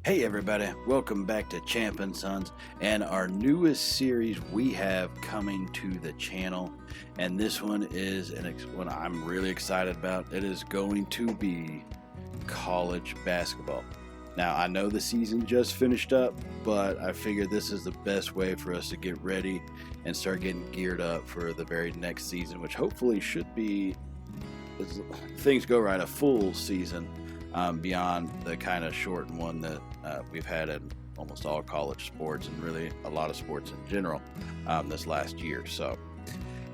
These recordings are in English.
Hey everybody, welcome back to Champ and Sons and our newest series we have coming to the channel. And this one is one I'm really excited about. It is going to be college basketball. Now, I know the season just finished up, but I figure this is the best way for us to get ready and start getting geared up for the very next season, which hopefully should be, as things go right, a full season. Beyond the kind of shortened one that we've had in almost all college sports and really a lot of sports in general this last year. So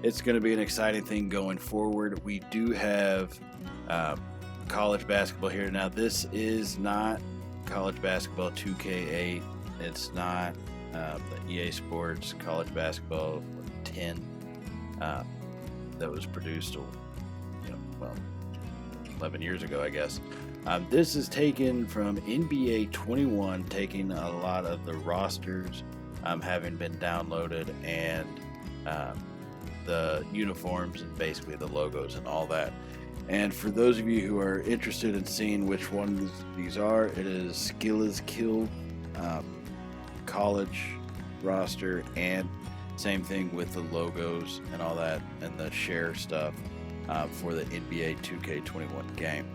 it's going to be an exciting thing going forward. We do have college basketball here. Now, this is not college basketball 2K8. It's not the EA Sports college basketball 10 that was produced, 11 years ago, I guess. This is taken from NBA 21, taking a lot of the rosters having been downloaded and the uniforms and basically the logos and all that. And for those of you who are interested in seeing which ones these are, it is Skill is Kill college roster, and same thing with the logos and all that and the share stuff for the NBA 2K21 game.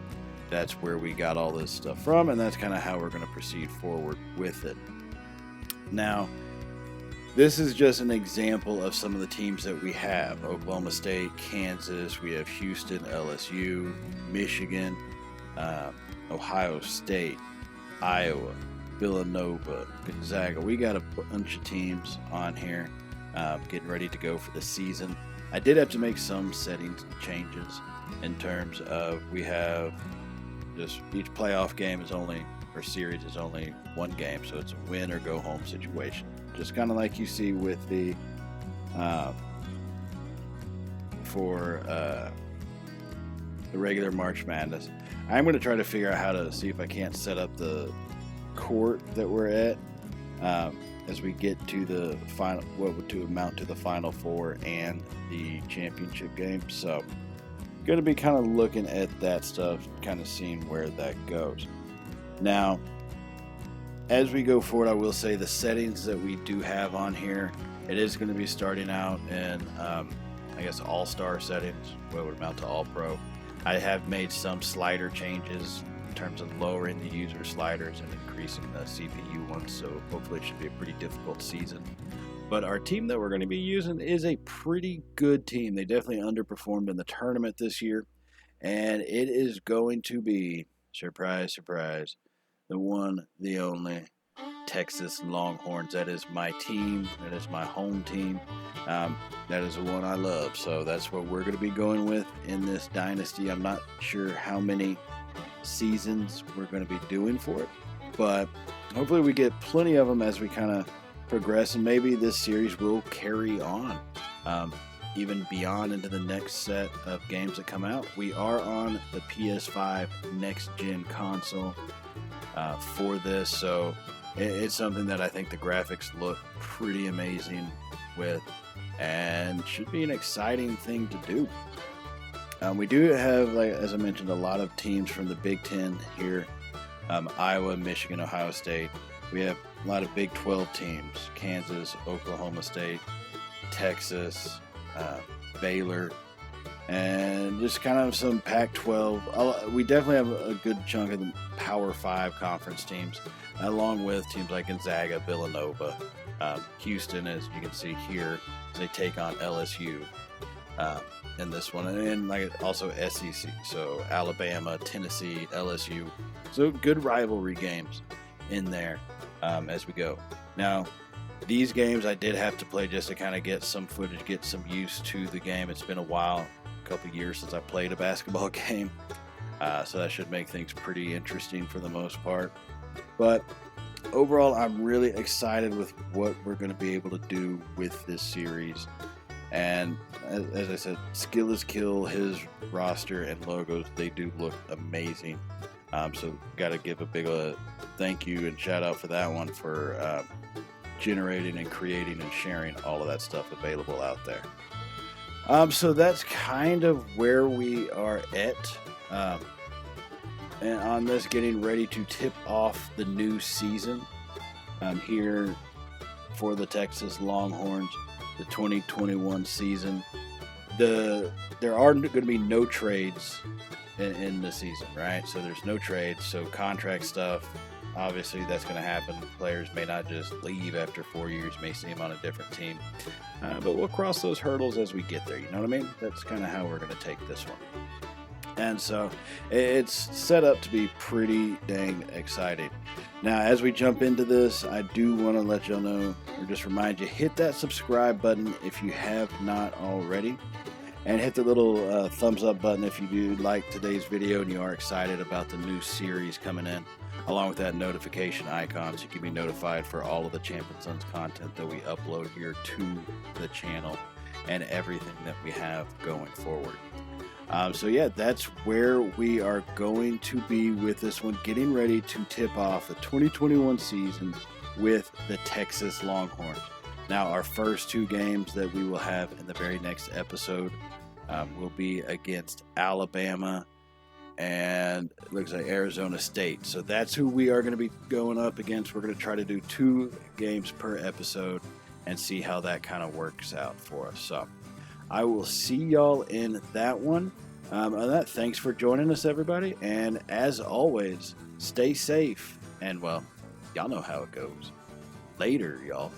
That's where we got all this stuff from, and that's kind of how we're going to proceed forward with it. Now, this is just an example of some of the teams that we have. Oklahoma State, Kansas, we have Houston, LSU, Michigan, Ohio State, Iowa, Villanova, Gonzaga. We got a bunch of teams on here getting ready to go for the season. I did have to make some settings changes in terms of we have just each playoff game is only, or series is only one game, so it's a win or go home situation. Just kind of like you see with the regular March Madness. I'm going to try to figure out how to see if I can't set up the court that we're at as we get to the final, what would to amount to the Final Four and the championship game. So going to be kind of looking at that stuff, kind of seeing where that goes. Now, as we go forward, I will say the settings that we do have on here, it is going to be starting out in, I guess, all-star settings, what would amount to all-pro. I have made some slider changes in terms of lowering the user sliders and increasing the CPU ones, so hopefully it should be a pretty difficult season. But our team that we're going to be using is a pretty good team. They definitely underperformed in the tournament this year. And it is going to be, surprise, surprise, the one, the only, Texas Longhorns. That is my team. That is my home team. That is the one I love. So that's what we're going to be going with in this dynasty. I'm not sure how many seasons we're going to be doing for it. But hopefully we get plenty of them as we kind of progress, and maybe this series will carry on even beyond into the next set of games that come out. We are on the PS5 next gen console for this, so it's something that I think the graphics look pretty amazing with, and should be an exciting thing to do. We do have, like as I mentioned, a lot of teams from the Big Ten here: Iowa, Michigan, Ohio State. We have a lot of Big 12 teams: Kansas, Oklahoma State, Texas, Baylor, and just kind of some Pac-12. We definitely have a good chunk of the Power 5 conference teams, along with teams like Gonzaga, Villanova, Houston, as you can see here, as they take on LSU in this one, and like also SEC, so Alabama, Tennessee, LSU. So good rivalry games in there as we go. Now, these games I did have to play just to kind of get some footage, get some used to the game. It's been a while, a couple years since I played a basketball game, so that should make things pretty interesting for the most part. But overall, I'm really excited with what we're going to be able to do with this series. And as I said, Skill is Kill, his roster and logos, they do look amazing. So got to give a big thank you and shout out for that one for generating and creating and sharing all of that stuff available out there. So that's kind of where we are at. and on this, getting ready to tip off the new season here for the Texas Longhorns, the 2021 season. There are going to be no trades in the season, right? So there's no trades. So contract stuff, obviously that's going to happen. Players may not just leave after 4 years, may see them on a different team. But we'll cross those hurdles as we get there. You know what I mean? That's kind of how we're going to take this one. And so it's set up to be pretty dang exciting. Now, as we jump into this, I do want to let y'all know, or just remind you, hit that subscribe button if you have not already. And hit the little thumbs up button if you do like today's video and you are excited about the new series coming in, along with that notification icon so you can be notified for all of the Champion Sons content that we upload here to the channel and everything that we have going forward. So yeah, that's where we are going to be with this one, getting ready to tip off the 2021 season with the Texas Longhorns. Now, our first 2 games that we will have in the very next episode will be against Alabama and it looks like Arizona State. So that's who we are going to be going up against. We're going to try to do 2 games per episode and see how that kind of works out for us. So I will see y'all in that one. On that, thanks for joining us, everybody. And as always, stay safe. And, well, y'all know how it goes. Later, y'all.